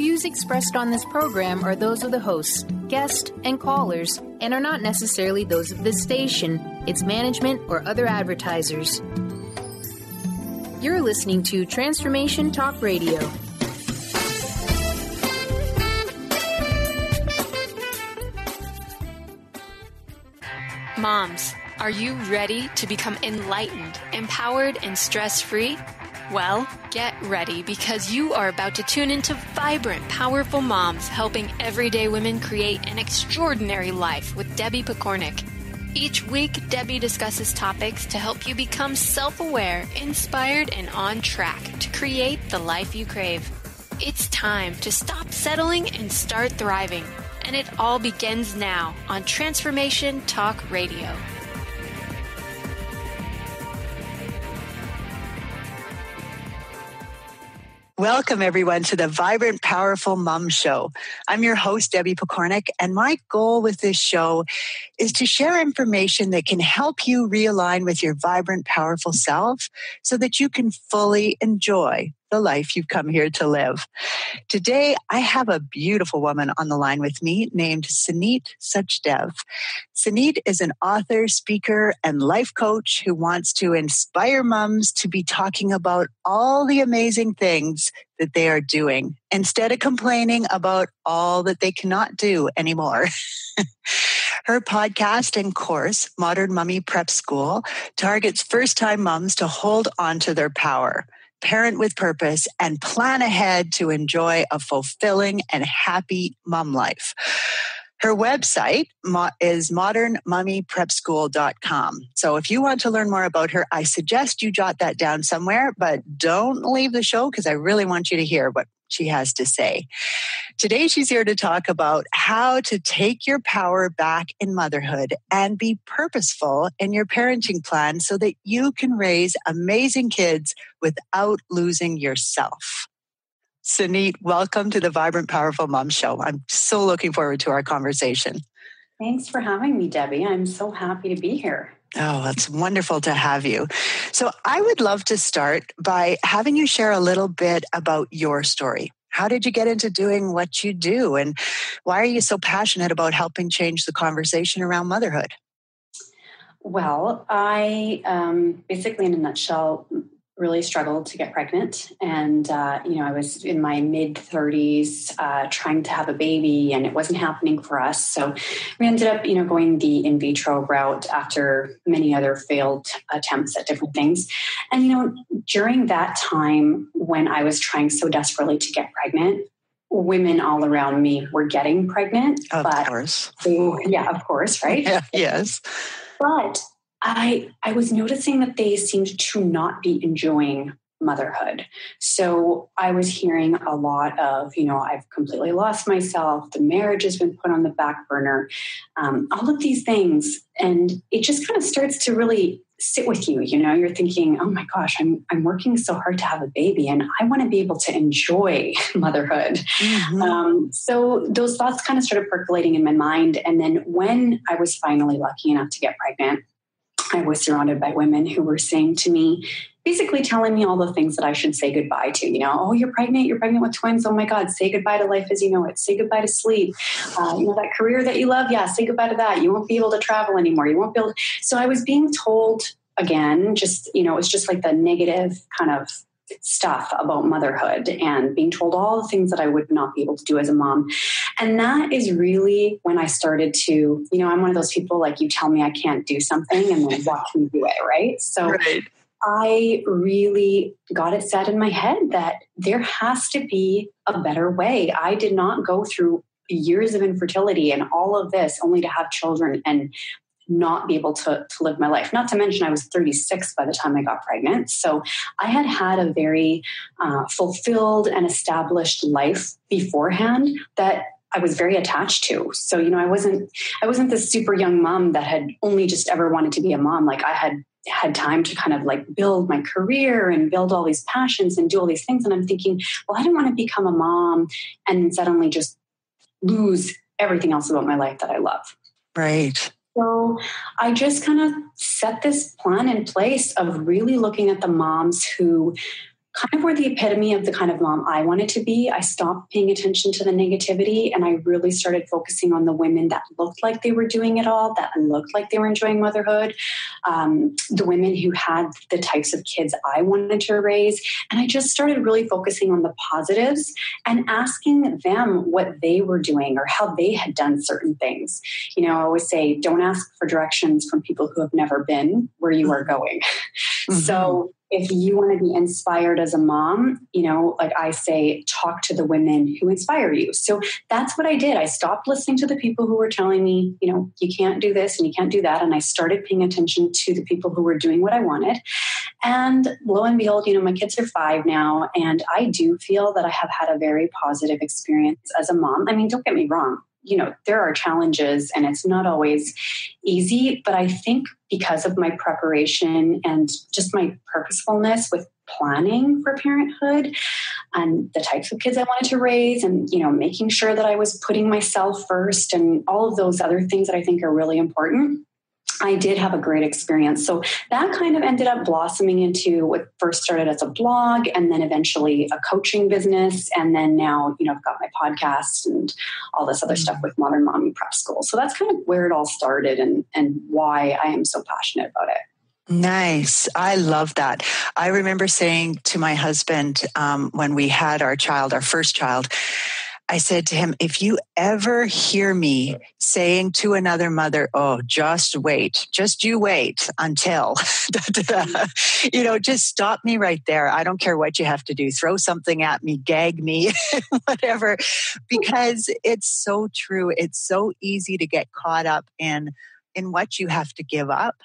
views expressed on this program are those of the host, guest, and callers, and are not necessarily those of this station, its management, or other advertisers. You're listening to Transformation Talk Radio. Moms, are you ready to become enlightened, empowered, and stress-free? Well, get ready because you are about to tune into Vibrant, Powerful Moms, helping everyday women create an extraordinary life with Debbie Pokornik. Each week, Debbie discusses topics to help you become self-aware, inspired, and on track to create the life you crave. It's time to stop settling and start thriving. And it all begins now on Transformation Talk Radio. Welcome, everyone, to the Vibrant, Powerful Mom Show. I'm your host, Debbie Pokornik, and my goal with this show is to share information that can help you realign with your vibrant, powerful self so that you can fully enjoy the life you've come here to live. Today, I have a beautiful woman on the line with me named Sunit. Sunit is an author, speaker, and life coach who wants to inspire moms to be talking about all the amazing things that they are doing instead of complaining about all that they cannot do anymore. Her podcast and course, Modern Mommy Prep School, targets first-time moms to hold on to their power, parent with purpose, and plan ahead to enjoy a fulfilling and happy mom life. Her website is modernmommyprepschool.com. So if you want to learn more about her, I suggest you jot that down somewhere, but don't leave the show because I really want you to hear what she has to say. Today, she's here to talk about how to take your power back in motherhood and be purposeful in your parenting plan so that you can raise amazing kids without losing yourself. Sunit, welcome to the Vibrant Powerful Mom Show. I'm so looking forward to our conversation. Thanks for having me, Debbie. I'm so happy to be here. Oh, it's wonderful to have you. So I would love to start by having you share a little bit about your story. How did you get into doing what you do? And why are you so passionate about helping change the conversation around motherhood? Well, I basically, in a nutshell, really struggled to get pregnant. And, I was in my mid-30s trying to have a baby, and it wasn't happening for us. So we ended up, going the in vitro route after many other failed attempts at different things. And, during that time when I was trying so desperately to get pregnant, women all around me were getting pregnant. Of course. Yeah, of course, right? Yeah, yes. But I was noticing that they seemed to not be enjoying motherhood. So I was hearing a lot of, I've completely lost myself. The marriage has been put on the back burner. All of these things. And it just kind of starts to really sit with you. You're thinking, oh my gosh, I'm working so hard to have a baby and I want to be able to enjoy motherhood. Mm-hmm. So those thoughts kind of started percolating in my mind. And then when I was finally lucky enough to get pregnant, I was surrounded by women who were saying to me, basically telling me all the things that I should say goodbye to. Oh, you're pregnant with twins. Oh my God, say goodbye to life as you know it. Say goodbye to sleep. That career that you love. Yeah, say goodbye to that. You won't be able to travel anymore. You won't be able to. So I was being told again, just, it's just like the negative kind of stuff about motherhood and being told all the things that I would not be able to do as a mom. And that is really when I started to, I'm one of those people, like, you tell me I can't do something and then watch me do it, right? So right. I really got it set in my head that there has to be a better way. I did not go through years of infertility and all of this only to have children and not be able to live my life. Not to mention I was 36 by the time I got pregnant. So I had a very fulfilled and established life beforehand that I was very attached to. So, I wasn't this super young mom that had only just ever wanted to be a mom. Like I had time to kind of like build my career and build all these passions and do all these things. And I'm thinking, well, I don't want to become a mom and then suddenly just lose everything else about my life that I love. Right. So I just kind of set this plan in place of really looking at the moms who kind of were the epitome of the kind of mom I wanted to be. I stopped paying attention to the negativity, and I really started focusing on the women that looked like they were doing it all, that looked like they were enjoying motherhood, the women who had the types of kids I wanted to raise. And I just started really focusing on the positives and asking them what they were doing or how they had done certain things. You know, I always say, don't ask for directions from people who have never been where you are going. Mm-hmm. So if you want to be inspired as a mom, you know, like I say, talk to the women who inspire you. So that's what I did. I stopped listening to the people who were telling me, you know, you can't do this and you can't do that. And I started paying attention to the people who were doing what I wanted. And lo and behold, you know, my kids are 5 now, and I do feel that I have had a very positive experience as a mom. I mean, don't get me wrong. You know, there are challenges and it's not always easy, but I think because of my preparation and just my purposefulness with planning for parenthood and the types of kids I wanted to raise and, you know, making sure that I was putting myself first and all of those other things that I think are really important, I did have a great experience. So that kind of ended up blossoming into what first started as a blog and then eventually a coaching business. And then now, you know, I've got my podcast and all this other stuff with Modern Mommy Prep School. So that's kind of where it all started and why I am so passionate about it. Nice. I love that. I remember saying to my husband when we had our first child, I said to him, if you ever hear me saying to another mother, oh, just wait, just you wait until, you know, just stop me right there. I don't care what you have to do. Throw something at me, gag me, whatever, because it's so true. It's so easy to get caught up in what you have to give up.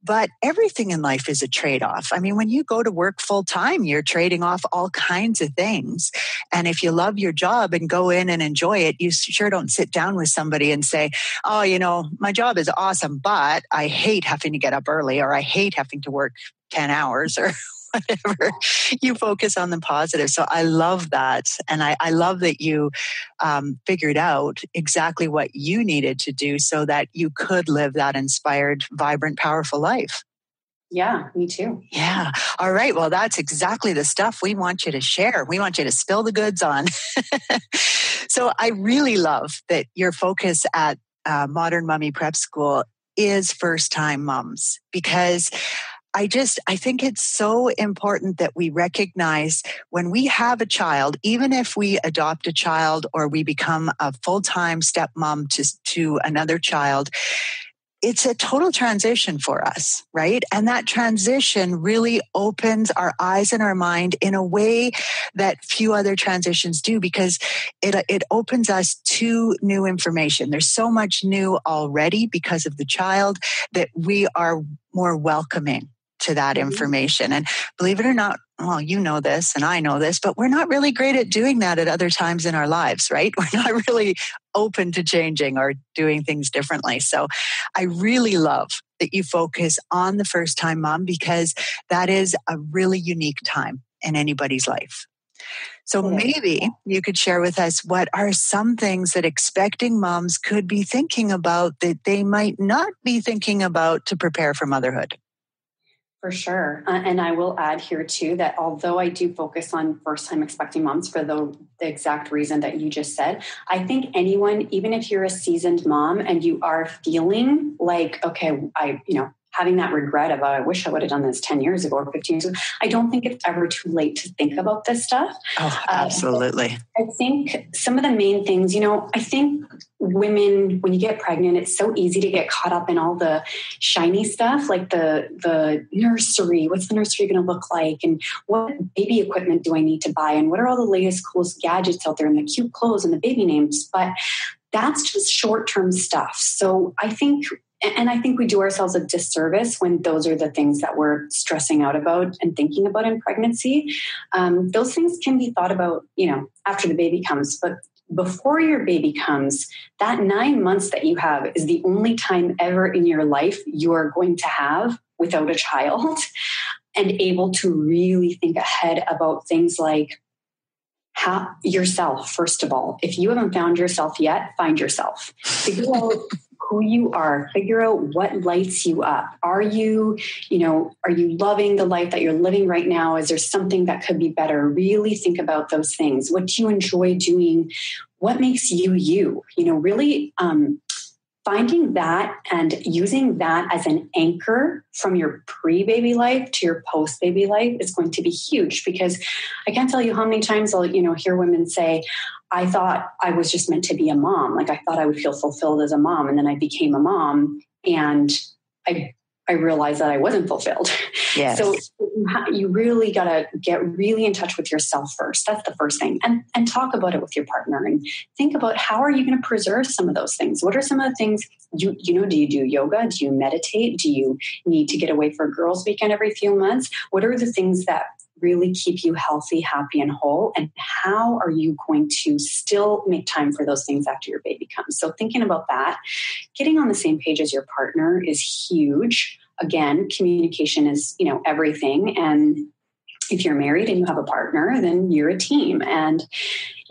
But everything in life is a trade-off. I mean, when you go to work full time, you're trading off all kinds of things. And if you love your job and go in and enjoy it, you sure don't sit down with somebody and say, oh, you know, my job is awesome, but I hate having to get up early, or I hate having to work 10 hours or whatever. You focus on the positive. So I love that. And I love that you figured out exactly what you needed to do so that you could live that inspired, vibrant, powerful life. Yeah, me too. Yeah. All right. Well, that's exactly the stuff we want you to share. We want you to spill the goods on. So I really love that your focus at Modern Mommy Prep School is first-time moms, because I think it's so important that we recognize when we have a child, even if we adopt a child or we become a full-time stepmom to another child, it's a total transition for us, right? And that transition really opens our eyes and our mind in a way that few other transitions do, because it opens us to new information. There's so much new already because of the child that we are more welcoming to that information. And believe it or not, well, you know this and I know this, but we're not really great at doing that at other times in our lives, right? We're not really open to changing or doing things differently. So I really love that you focus on the first-time mom, because that is a really unique time in anybody's life. So maybe you could share with us what are some things that expecting moms could be thinking about that they might not be thinking about to prepare for motherhood. For sure. And I will add here too, that although I do focus on first-time expecting moms for the exact reason that you just said, I think anyone, even if you're a seasoned mom and you are feeling like, okay, having that regret of, I wish I would have done this 10 years ago or 15 years ago, I don't think it's ever too late to think about this stuff. Oh, absolutely. I think some of the main things, I think women, when you get pregnant, it's so easy to get caught up in all the shiny stuff, like the nursery. What's the nursery going to look like? And what baby equipment do I need to buy? And what are all the latest, coolest gadgets out there, and the cute clothes and the baby names? But that's just short-term stuff. So I think we do ourselves a disservice when those are the things that we're stressing out about and thinking about in pregnancy. Those things can be thought about, after the baby comes. But before your baby comes, that 9 months that you have is the only time ever in your life you are going to have without a child, and able to really think ahead about things like yourself, first of all. If you haven't found yourself yet, find yourself. Figure out who you are, figure out what lights you up. Are you loving the life that you're living right now? Is there something that could be better? Really think about those things. What do you enjoy doing? What makes you you? Really finding that and using that as an anchor from your pre-baby life to your post-baby life is going to be huge, because I can't tell you how many times I'll, hear women say, I thought I was just meant to be a mom. Like I thought I would feel fulfilled as a mom. And then I became a mom and I realized that I wasn't fulfilled. Yes. So you really got to get really in touch with yourself first. That's the first thing. And talk about it with your partner and think about how are you going to preserve some of those things? What are some of the things do you do yoga? Do you meditate? Do you need to get away for a girls' weekend every few months? What are the things that really keep you healthy, happy, and whole? And how are you going to still make time for those things after your baby comes? So thinking about that, getting on the same page as your partner is huge. Again, communication is, everything. And if you're married and you have a partner, then you're a team. And,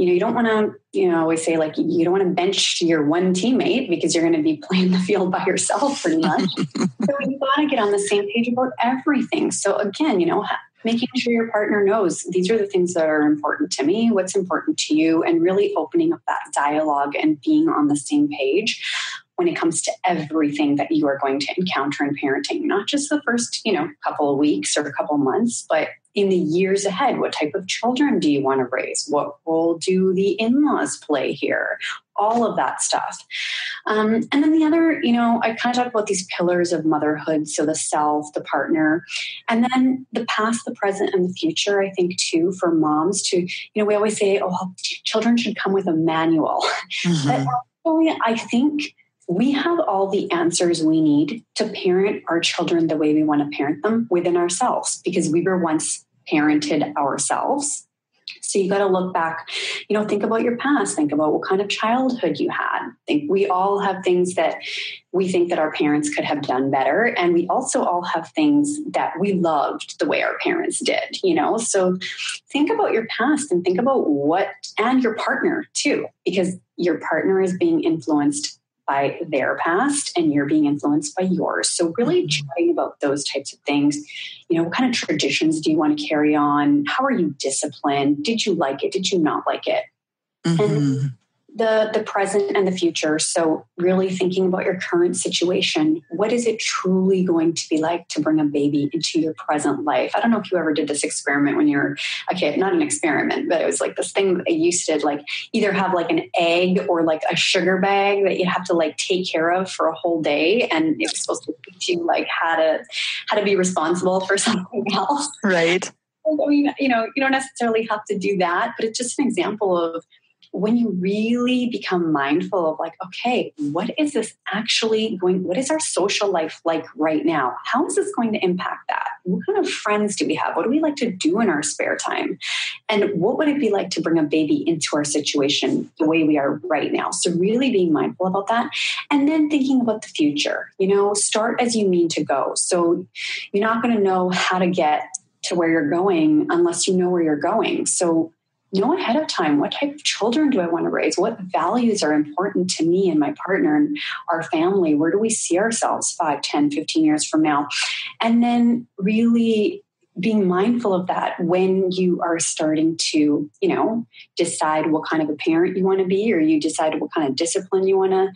you don't want to, always say like, you don't want to bench your one teammate because you're going to be playing the field by yourself pretty much. So you've got to get on the same page about everything. So again, making sure your partner knows these are the things that are important to me, what's important to you, and really opening up that dialogue and being on the same page when it comes to everything that you are going to encounter in parenting, not just the first, couple of weeks or a couple of months, but in the years ahead. What type of children do you want to raise? What role do the in-laws play here? All of that stuff. And then the other, I kind of talk about these pillars of motherhood. So the self, the partner, and then the past, the present, and the future, I think too, for moms to, we always say, children should come with a manual. Mm-hmm. But actually, I think we have all the answers we need to parent our children the way we want to parent them within ourselves, because we were once parented ourselves. So you got to look back, think about your past, think about what kind of childhood you had. We all have things that we think that our parents could have done better. And we also all have things that we loved the way our parents did, So think about your past and think about and your partner too, because your partner is being influenced by their past and you're being influenced by yours. So really chatting about those types of things. What kind of traditions do you want to carry on? How are you disciplined? Did you like it? Did you not like it? Mm-hmm. And the present and the future. So really thinking about your current situation. What is it truly going to be like to bring a baby into your present life? I don't know if you ever did this experiment when you were a kid, not an experiment, but it was like this thing that they used to like either have like an egg or like a sugar bag that you have to like take care of for a whole day. And it was supposed to teach you like how to be responsible for something else. Right. I mean, you don't necessarily have to do that, but it's just an example of when you really become mindful of like, okay, what is our social life like right now? How is this going to impact that? What kind of friends do we have? What do we like to do in our spare time? And what would it be like to bring a baby into our situation the way we are right now? So really being mindful about that. And then thinking about the future, start as you mean to go. So you're not going to know how to get to where you're going unless you know where you're going. So know ahead of time, what type of children do I want to raise? What values are important to me and my partner and our family? Where do we see ourselves 5, 10, 15 years from now? And then really being mindful of that when you are starting to, decide what kind of a parent you want to be, or you decide what kind of discipline you want to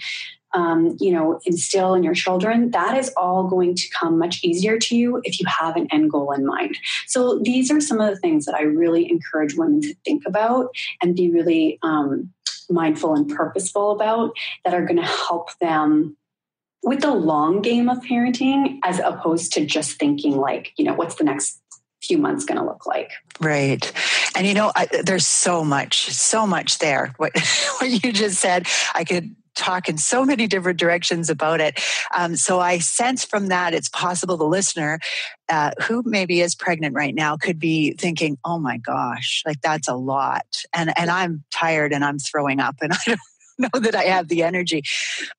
instill in your children. That is all going to come much easier to you if you have an end goal in mind. So these are some of the things that I really encourage women to think about and be really mindful and purposeful about, that are going to help them with the long game of parenting, as opposed to just thinking like, what's the next few months going to look like. Right. And, there's so much there. What you just said, I could talk in so many different directions about it. So I sense from that, it's possible the listener who maybe is pregnant right now could be thinking, oh my gosh, like that's a lot. And I'm tired and I'm throwing up and I don't know that I have the energy.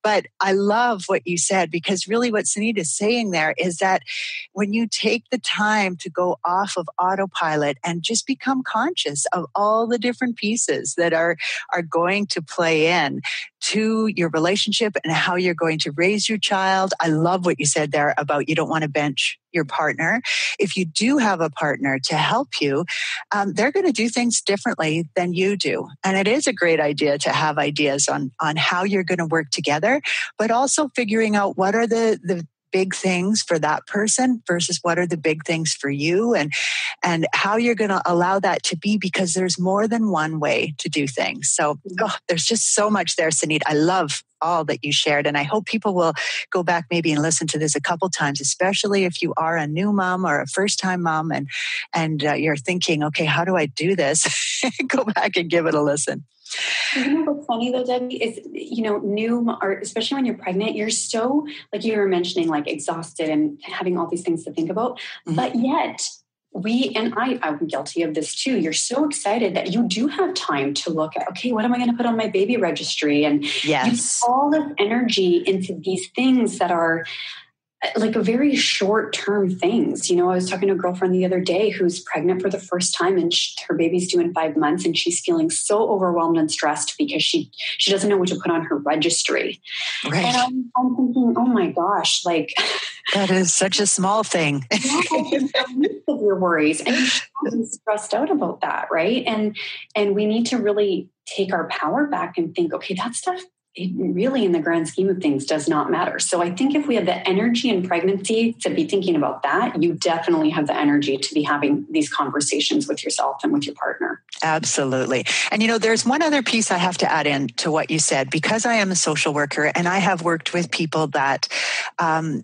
But I love what you said, because really what Sunit is saying there is that when you take the time to go off of autopilot and just become conscious of all the different pieces that are going to play in to your relationship and how you're going to raise your child. I love what you said there about you don't want to bench your partner. If you do have a partner to help you, they're going to do things differently than you do. And it is a great idea to have ideas on how you're going to work together, but also figuring out what are the big things for that person versus what are the big things for you, and how you're going to allow that to be, because there's more than one way to do things. So there's just so much there, Sunit. I love all that you shared, and I hope people will go back maybe and listen to this a couple times, especially if you are a new mom or a first-time mom and you're thinking, okay, how do I do this? Go back and give it a listen. You know what's funny though, Debbie, is, new, or especially when you're pregnant, you're so, like you were mentioning, like exhausted and having all these things to think about. Mm-hmm. But yet I'm guilty of this too. You're so excited that you do have time to look at, okay, what am I going to put on my baby registry? And yes, you put all this energy into these things that are like a very short-term things. I was talking to a girlfriend the other day who's pregnant for the first time, and her baby's due in 5 months, and she's feeling so overwhelmed and stressed because she doesn't know what to put on her registry. Right. And I'm thinking, oh my gosh, like that is such a small thing. Of your worries, and you shouldn't be stressed out about that, right? And we need to really take our power back and think, okay, that stuff, it really, in the grand scheme of things, does not matter. So I think if we have the energy in pregnancy to be thinking about that, you definitely have the energy to be having these conversations with yourself and with your partner. Absolutely. And there's one other piece I have to add in to what you said, because I am a social worker and I have worked with people that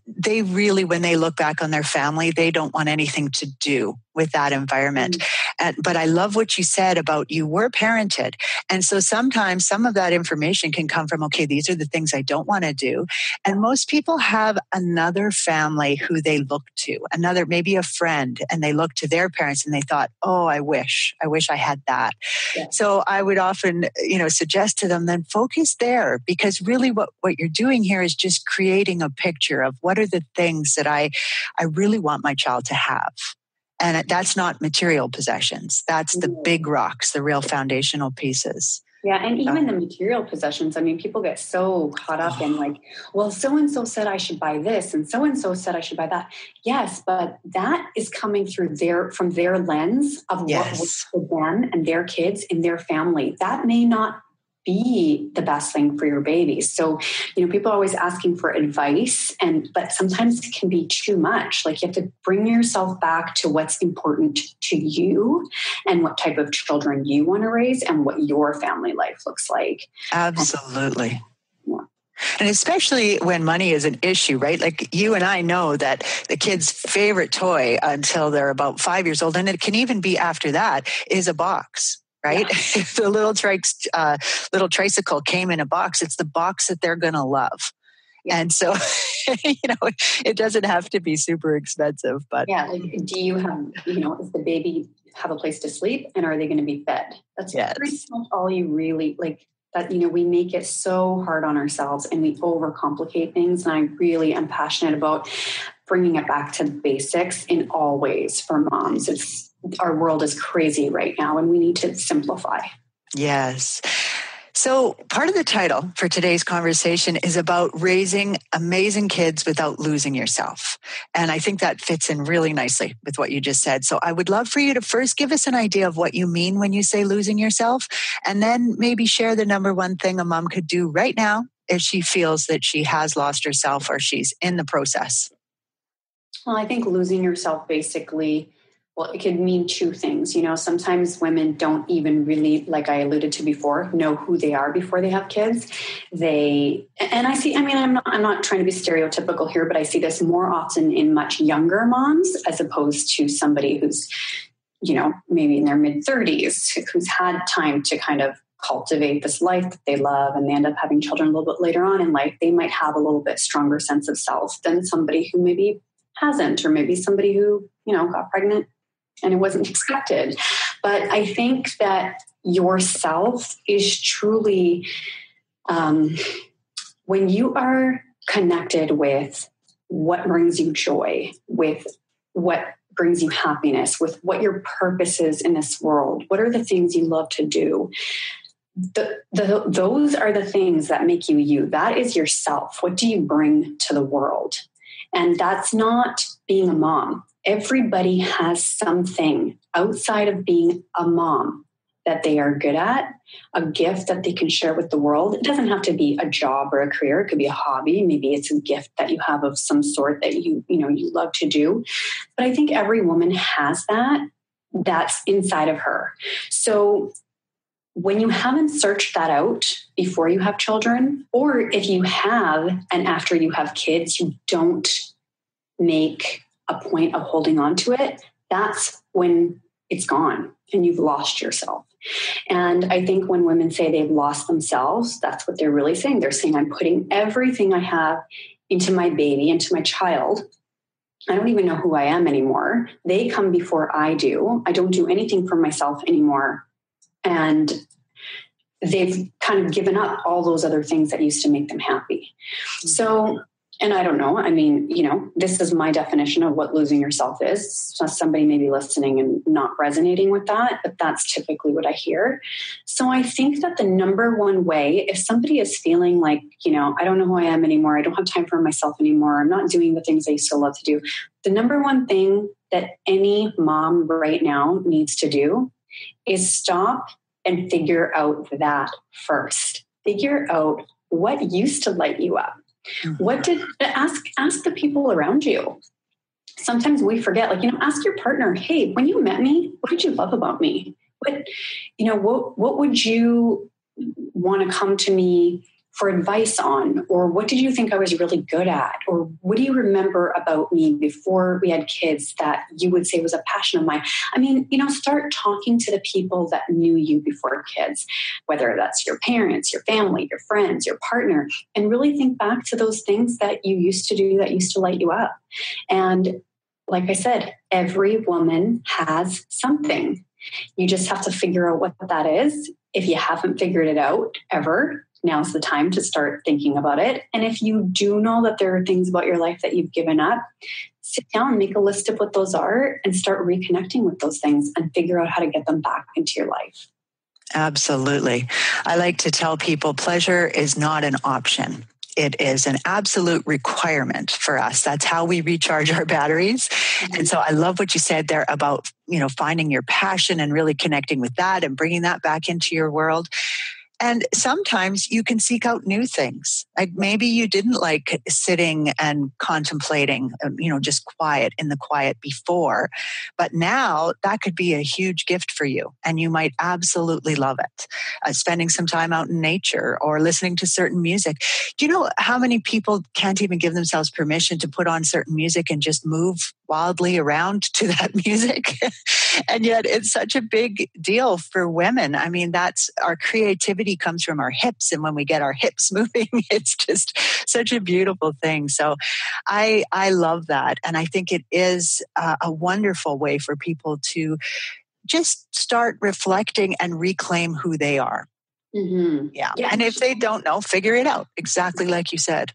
they really, when they look back on their family, they don't want anything to do with that environment. But I love what you said about you were parented. And so sometimes some of that information can come from, okay, these are the things I don't want to do. And most people have another family who they look to, maybe a friend, and they look to their parents and they thought, oh, I wish I had that. Yeah. So I would often, suggest to them, then focus there, because really what you're doing here is just creating a picture of what are the things that I really want my child to have. And that's not material possessions. That's the big rocks, the real foundational pieces. Yeah, and even the material possessions. I mean, people get so caught up in like, well, so-and-so said I should buy this, and so-and-so said I should buy that. Yes, but that is coming from their lens of what works for them and their kids and their family. That may not be the best thing for your baby. So, people are always asking for advice, but sometimes it can be too much. Like, you have to bring yourself back to what's important to you and what type of children you want to raise and what your family life looks like. Absolutely. And especially when money is an issue, right? Like, you and I know that the kid's favorite toy until they're about 5 years old, and it can even be after that, is a box. Right? Yeah. If the little tricycle came in a box, it's the box that they're going to love. Yeah. And so, it doesn't have to be super expensive, but yeah. Like, do you have, does the baby have a place to sleep, and are they going to be fed? That's pretty much all you really like. That, we make it so hard on ourselves and we overcomplicate things. And I really am passionate about bringing it back to the basics in all ways for moms. Our world is crazy right now, and we need to simplify. Yes. So part of the title for today's conversation is about raising amazing kids without losing yourself. And I think that fits in really nicely with what you just said. So I would love for you to first give us an idea of what you mean when you say losing yourself, and then maybe share the number one thing a mom could do right now if she feels that she has lost herself or she's in the process. Well, I think losing yourself basically, it could mean two things. Sometimes women don't even really, like I alluded to before, know who they are before they have kids. I'm not trying to be stereotypical here, but I see this more often in much younger moms as opposed to somebody who's, maybe in their mid-30s, who's had time to kind of cultivate this life that they love, and they end up having children a little bit later on in life. They might have a little bit stronger sense of self than somebody who maybe hasn't, or maybe somebody who, got pregnant and it wasn't expected. But I think that yourself is truly When you are connected with what brings you joy, with what brings you happiness, with what your purpose is in this world, what are the things you love to do? Those are the things that make you you. That is yourself. What do you bring to the world? And that's not being a mom. Everybody has something outside of being a mom that they are good at, a gift that they can share with the world. It doesn't have to be a job or a career. It could be a hobby. Maybe it's a gift that you have of some sort that you love to do. But I think every woman has that's inside of her. So when you haven't searched that out before you have children, or if you have and after you have kids, you don't make a point of holding on to it, that's when it's gone and you've lost yourself. And I think when women say they've lost themselves, that's what they're really saying. They're saying, I'm putting everything I have into my baby, into my child. I don't even know who I am anymore. They come before I do. I don't do anything for myself anymore. And they've kind of given up all those other things that used to make them happy. So, and I don't know, I mean, this is my definition of what losing yourself is. So somebody may be listening and not resonating with that, but that's typically what I hear. So I think that the number one way, if somebody is feeling like, I don't know who I am anymore, I don't have time for myself anymore, I'm not doing the things I used to love to do, the number one thing that any mom right now needs to do is stop and figure out that first. Figure out what used to light you up. What did ask the people around you? Sometimes we forget, ask your partner, hey, when you met me, what did you love about me? What would you want to come to me for advice on? Or what did you think I was really good at? Or what do you remember about me before we had kids that you would say was a passion of mine? I mean, start talking to the people that knew you before kids, whether that's your parents, your family, your friends, your partner, and really think back to those things that you used to do that used to light you up. And like I said, every woman has something. You just have to figure out what that is. If you haven't figured it out ever, now's the time to start thinking about it. And if you do know that there are things about your life that you've given up, sit down, make a list of what those are, and start reconnecting with those things and figure out how to get them back into your life. Absolutely. I like to tell people pleasure is not an option. It is an absolute requirement for us. That's how we recharge our batteries. Mm-hmm. And so I love what you said there about, finding your passion and really connecting with that and bringing that back into your world. And sometimes you can seek out new things. Like maybe you didn't like sitting and contemplating, just quiet in the quiet before. But now that could be a huge gift for you. And you might absolutely love it. Spending some time out in nature or listening to certain music. Do you know how many people can't even give themselves permission to put on certain music and just move wildly around to that music? And yet it's such a big deal for women. I mean, that's our creativity comes from our hips. And when we get our hips moving, it's just such a beautiful thing. So I love that. And I think it is a wonderful way for people to just start reflecting and reclaim who they are. Mm-hmm. Yeah. And if they don't know, figure it out. Exactly like you said.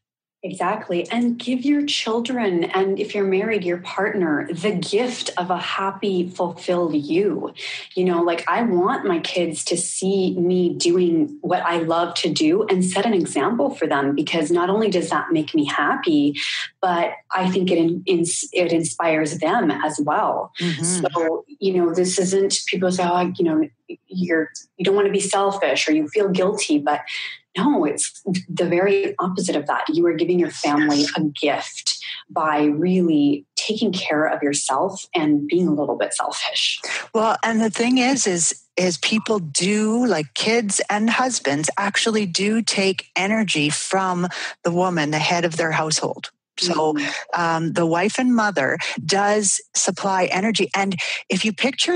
Exactly. And give your children, and if you're married, your partner, the gift of a happy, fulfilled you. I want my kids to see me doing what I love to do and set an example for them, because not only does that make me happy, but I think it inspires them as well. Mm-hmm. So, this isn't, people say, you don't want to be selfish or you feel guilty, but no, it's the very opposite of that. You are giving your family a gift by really taking care of yourself and being a little bit selfish. Well, and the thing is people do, like kids and husbands, actually do take energy from the woman, the head of their household. So the wife and mother does supply energy. And if you picture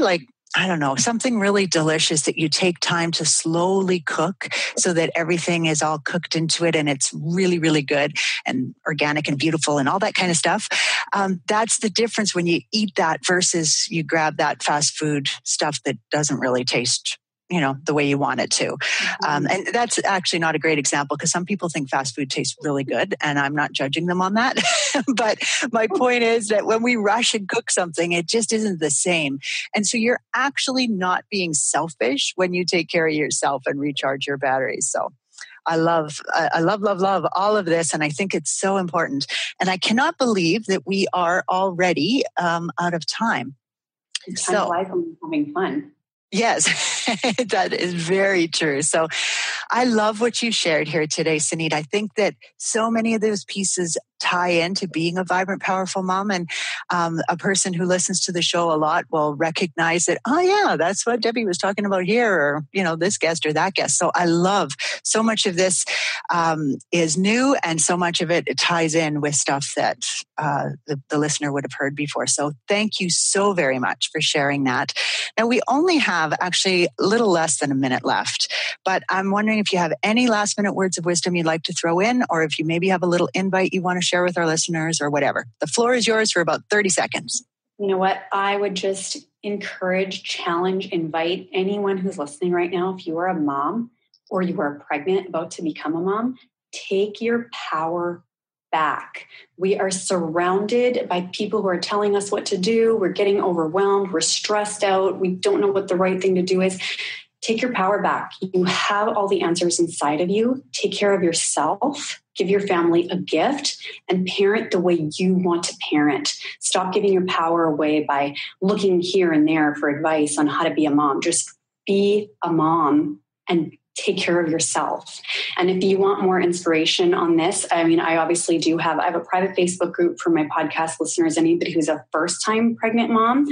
something really delicious that you take time to slowly cook so that everything is all cooked into it and it's really, really good and organic and beautiful and all that kind of stuff. That's the difference when you eat that versus you grab that fast food stuff that doesn't really taste the way you want it to. And that's actually not a great example because some people think fast food tastes really good, and I'm not judging them on that. But my point is that when we rush and cook something, it just isn't the same. And so you're actually not being selfish when you take care of yourself and recharge your batteries. So I love all of this. And I think it's so important. And I cannot believe that we are already out of time. It's time flies when we're having fun. Yes, that is very true. So I love what you shared here today, Sunit. I think that so many of those pieces tie into being a vibrant, powerful mom. And a person who listens to the show a lot will recognize that, oh yeah, that's what Debbie was talking about here, or, this guest or that guest. So I love so much of this is new, and so much of it ties in with stuff that the listener would have heard before. So thank you so very much for sharing that. Now, we only have actually a little less than a minute left, but I'm wondering if you have any last minute words of wisdom you'd like to throw in, or if you maybe have a little invite you want to share with our listeners or whatever. The floor is yours for about 30 seconds. You know what? I would just encourage, challenge, invite anyone who's listening right now. If you are a mom or you are pregnant, about to become a mom, take your power back. We are surrounded by people who are telling us what to do. We're getting overwhelmed. We're stressed out. We don't know what the right thing to do is. Take your power back. You have all the answers inside of you. Take care of yourself. Give your family a gift and parent the way you want to parent. Stop giving your power away by looking here and there for advice on how to be a mom. Just be a mom and take care of yourself. And if you want more inspiration on this, I obviously do I have a private Facebook group for my podcast listeners, anybody who's a first-time pregnant mom,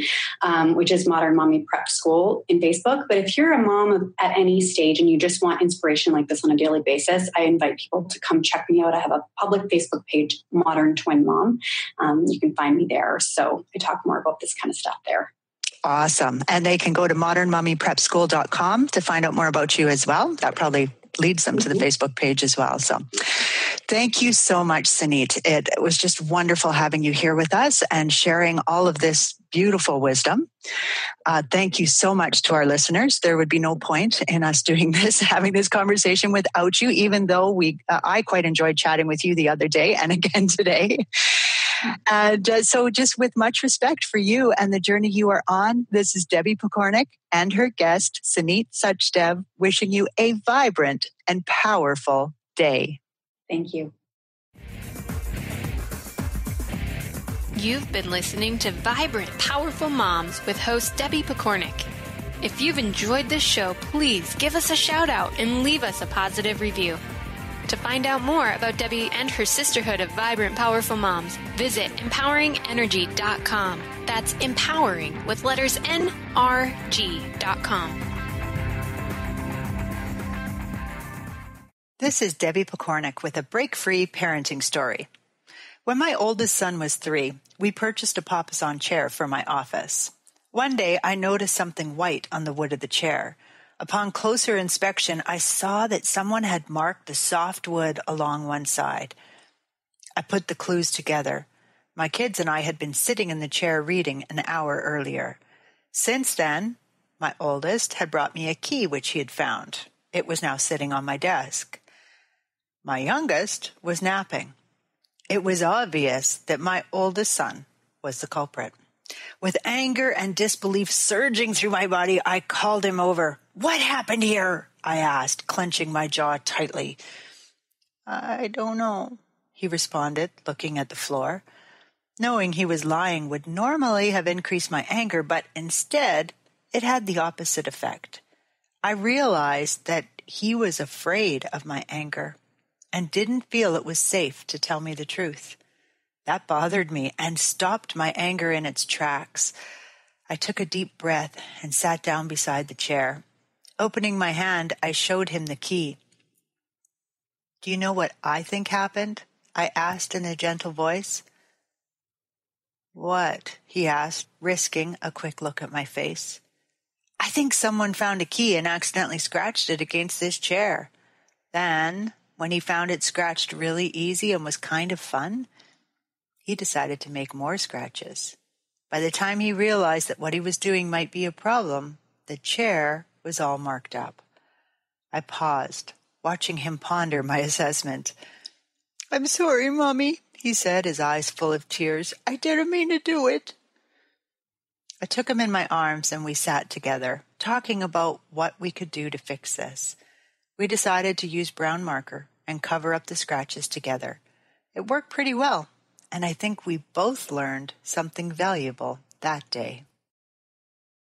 which is Modern Mommy Prep School in Facebook. But if you're a mom at any stage and you just want inspiration like this on a daily basis, I invite people to come check me out. I have a public Facebook page, Modern Twin Mom. You can find me there. So I talk more about this kind of stuff there. Awesome. And they can go to modernmommyprepschool.com to find out more about you as well. That probably leads them to the Facebook page as well. So thank you so much, Sunit. It was just wonderful having you here with us and sharing all of this beautiful wisdom. Thank you so much to our listeners. There would be no point in us doing this, having this conversation without you, even though I quite enjoyed chatting with you the other day and again today. And so just with much respect for you and the journey you are on, this is Debbie Pokornik and her guest, Sunit Sachdeb, wishing you a vibrant and powerful day. Thank you. You've been listening to Vibrant, Powerful Moms with host Debbie Pokornik. If you've enjoyed this show, please give us a shout out and leave us a positive review. To find out more about Debbie and her sisterhood of Vibrant, Powerful Moms, visit empoweringenergy.com. That's empowering with letters NRG.com. This is Debbie Pokornik with a break-free parenting story. When my oldest son was 3, we purchased a Papasan chair for my office. One day, I noticed something white on the wood of the chair. Upon closer inspection, I saw that someone had marked the soft wood along one side. I put the clues together. My kids and I had been sitting in the chair reading an hour earlier. Since then, my oldest had brought me a key which he had found. It was now sitting on my desk. My youngest was napping. It was obvious that my oldest son was the culprit. With anger and disbelief surging through my body, I called him over. "What happened here?" I asked, clenching my jaw tightly. "I don't know," he responded, looking at the floor. Knowing he was lying would normally have increased my anger, but instead it had the opposite effect. I realized that he was afraid of my anger and didn't feel it was safe to tell me the truth. That bothered me and stopped my anger in its tracks. I took a deep breath and sat down beside the chair. Opening my hand, I showed him the key. "Do you know what I think happened?" I asked in a gentle voice. "What?" he asked, risking a quick look at my face. "I think someone found a key and accidentally scratched it against this chair. Then, when he found it scratched really easy and was kind of fun, he decided to make more scratches. By the time he realized that what he was doing might be a problem, the chair was all marked up. I paused, watching him ponder my assessment. "I'm sorry, Mommy," he said, his eyes full of tears. "I didn't mean to do it." I took him in my arms and we sat together, talking about what we could do to fix this. We decided to use brown marker and cover up the scratches together. It worked pretty well, and I think we both learned something valuable that day.